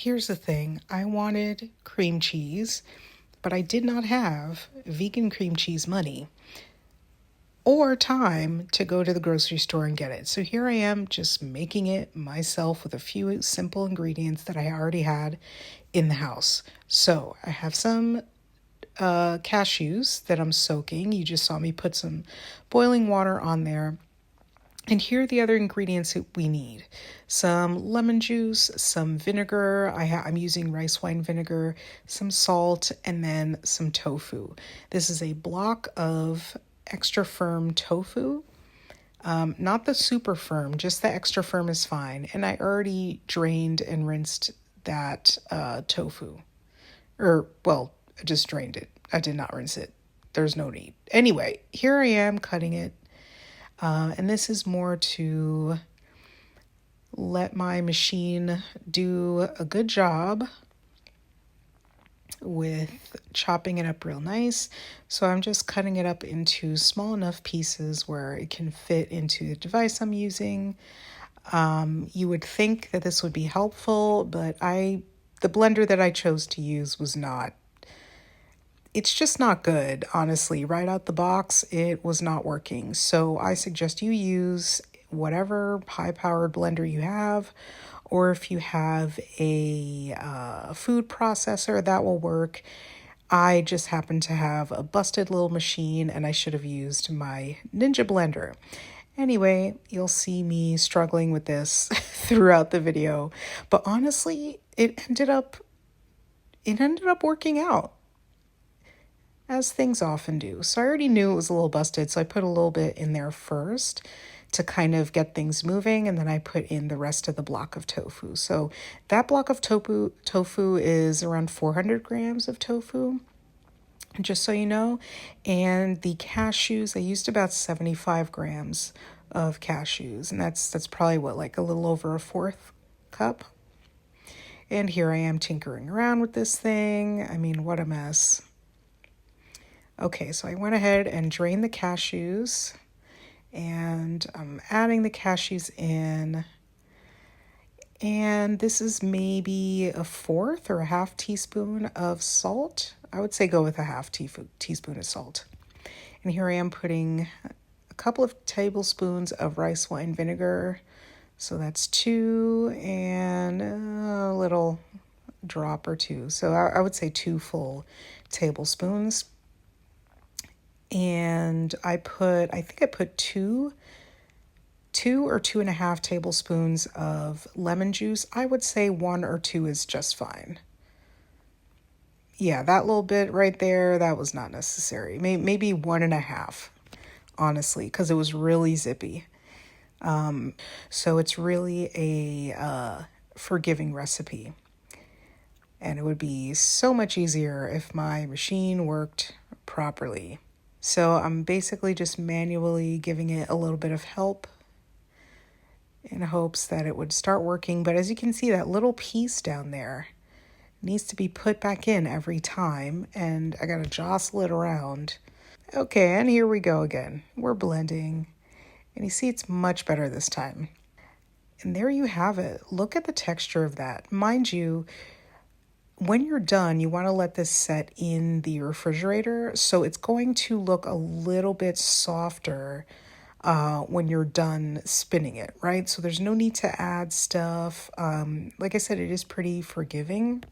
Here's the thing. I wanted cream cheese, but I did not have vegan cream cheese money or time to go to the grocery store and get it. So here I am just making it myself with a few simple ingredients that I already had in the house. So I have some cashews that I'm soaking. You just saw me put some boiling water on there. And here are the other ingredients that we need. Some lemon juice, some vinegar. I'm using rice wine vinegar, some salt, and then some tofu. This is a block of extra firm tofu. Not the super firm, just the extra firm is fine. And I already drained and rinsed that tofu. I just drained it. I did not rinse it. There's no need. Anyway, here I am cutting it. And this is more to let my machine do a good job with chopping it up real nice. So I'm just cutting it up into small enough pieces where it can fit into the device I'm using. You would think that this would be helpful, but the blender that I chose to use was not. It's just not good, honestly. Right out the box, it was not working. So I suggest you use whatever high-powered blender you have, or if you have a food processor, that will work. I just happen to have a busted little machine, and I should have used my Ninja blender. Anyway, you'll see me struggling with this throughout the video, but honestly, it ended up working out, as things often do. So I already knew it was a little busted, so I put a little bit in there first to kind of get things moving, and then I put in the rest of the block of tofu. So that block of tofu is around 400 grams of tofu, just so you know. And the cashews, I used about 75 grams of cashews, and that's probably like a little over a fourth cup. And here I am tinkering around with this thing. I mean, what a mess. Okay, so I went ahead and drained the cashews, and I'm adding the cashews in. And this is maybe a fourth or a half teaspoon of salt. I would say go with a half teaspoon of salt. And here I am putting a couple of tablespoons of rice wine vinegar. So that's 2 and a little drop or 2. So I would say 2 full tablespoons. And I think I put two or 2.5 tablespoons of lemon juice. I would say 1 or 2 is just fine. Yeah, that little bit right there, that was not necessary. Maybe 1.5, honestly, because it was really zippy. So it's really a forgiving recipe. And it would be so much easier if my machine worked properly. So I'm basically just manually giving it a little bit of help in hopes that it would start working. But as you can see, that little piece down there needs to be put back in every time, and I gotta jostle it around. Okay, and here we go again. We're blending, and you see it's much better this time. And there you have it. Look at the texture of that. Mind you, when you're done, you want to let this set in the refrigerator, so it's going to look a little bit softer when you're done spinning it, right? So there's no need to add stuff. Like I said, it is pretty forgiving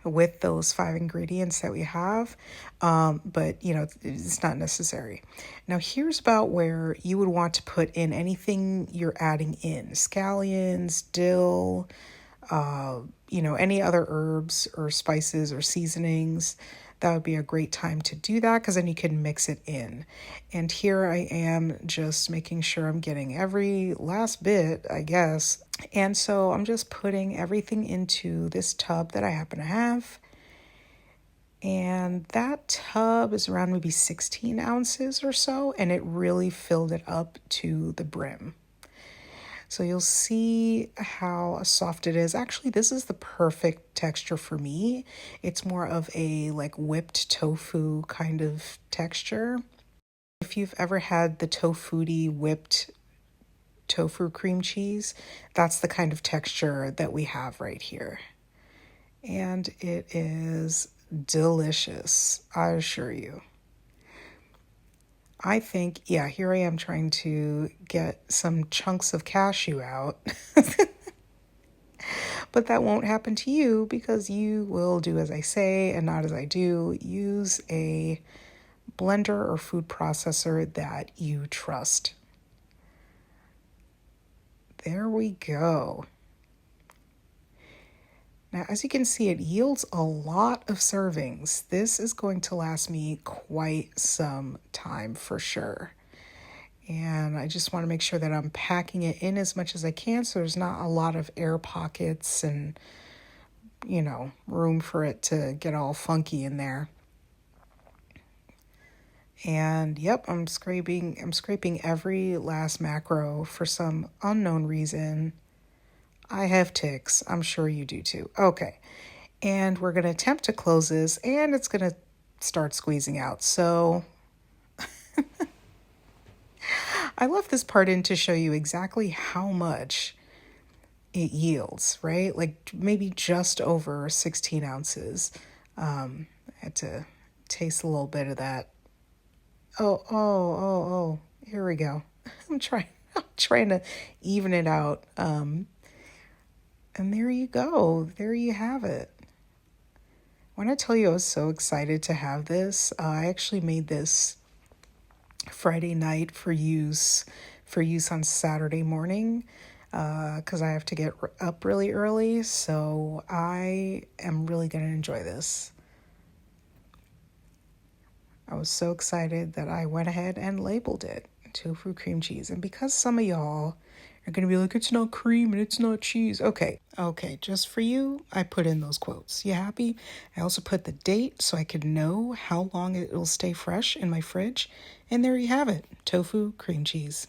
with those 5 ingredients that we have, but it's not necessary. Now here's about where you would want to put in anything you're adding in: scallions, dill, any other herbs or spices or seasonings. That would be a great time to do that, because then you can mix it in. And here I am just making sure I'm getting every last bit, I guess. And so I'm just putting everything into this tub that I happen to have. And that tub is around maybe 16 ounces or so, and it really filled it up to the brim. So you'll see how soft it is. Actually, this is the perfect texture for me. It's more of a like whipped tofu kind of texture. If you've ever had the tofutti whipped tofu cream cheese. That's the kind of texture that we have right here. And it is delicious, I assure you. I think, yeah, here I am trying to get some chunks of cashew out. But that won't happen to you because you will do as I say and not as I do. Use a blender or food processor that you trust. There we go. Now, as you can see, it yields a lot of servings. This is going to last me quite some time for sure. And I just want to make sure that I'm packing it in as much as I can so there's not a lot of air pockets and, room for it to get all funky in there. And yep, I'm scraping every last macro for some unknown reason. I have tics. I'm sure you do too. Okay. And we're going to attempt to close this and it's going to start squeezing out. So I left this part in to show you exactly how much it yields, right? Like maybe just over 16 ounces. I had to taste a little bit of that. Oh, here we go. I'm trying to even it out. And there you go. There you have it. When I tell you I was so excited to have this, I actually made this Friday night for use on Saturday morning because I have to get up really early. So I am really going to enjoy this. I was so excited that I went ahead and labeled it tofu cream cheese. And because some of y'all are going to be like, it's not cream and it's not cheese. Okay, just for you, I put in those quotes. You happy? I also put the date so I could know how long it will stay fresh in my fridge. And there you have it, tofu cream cheese.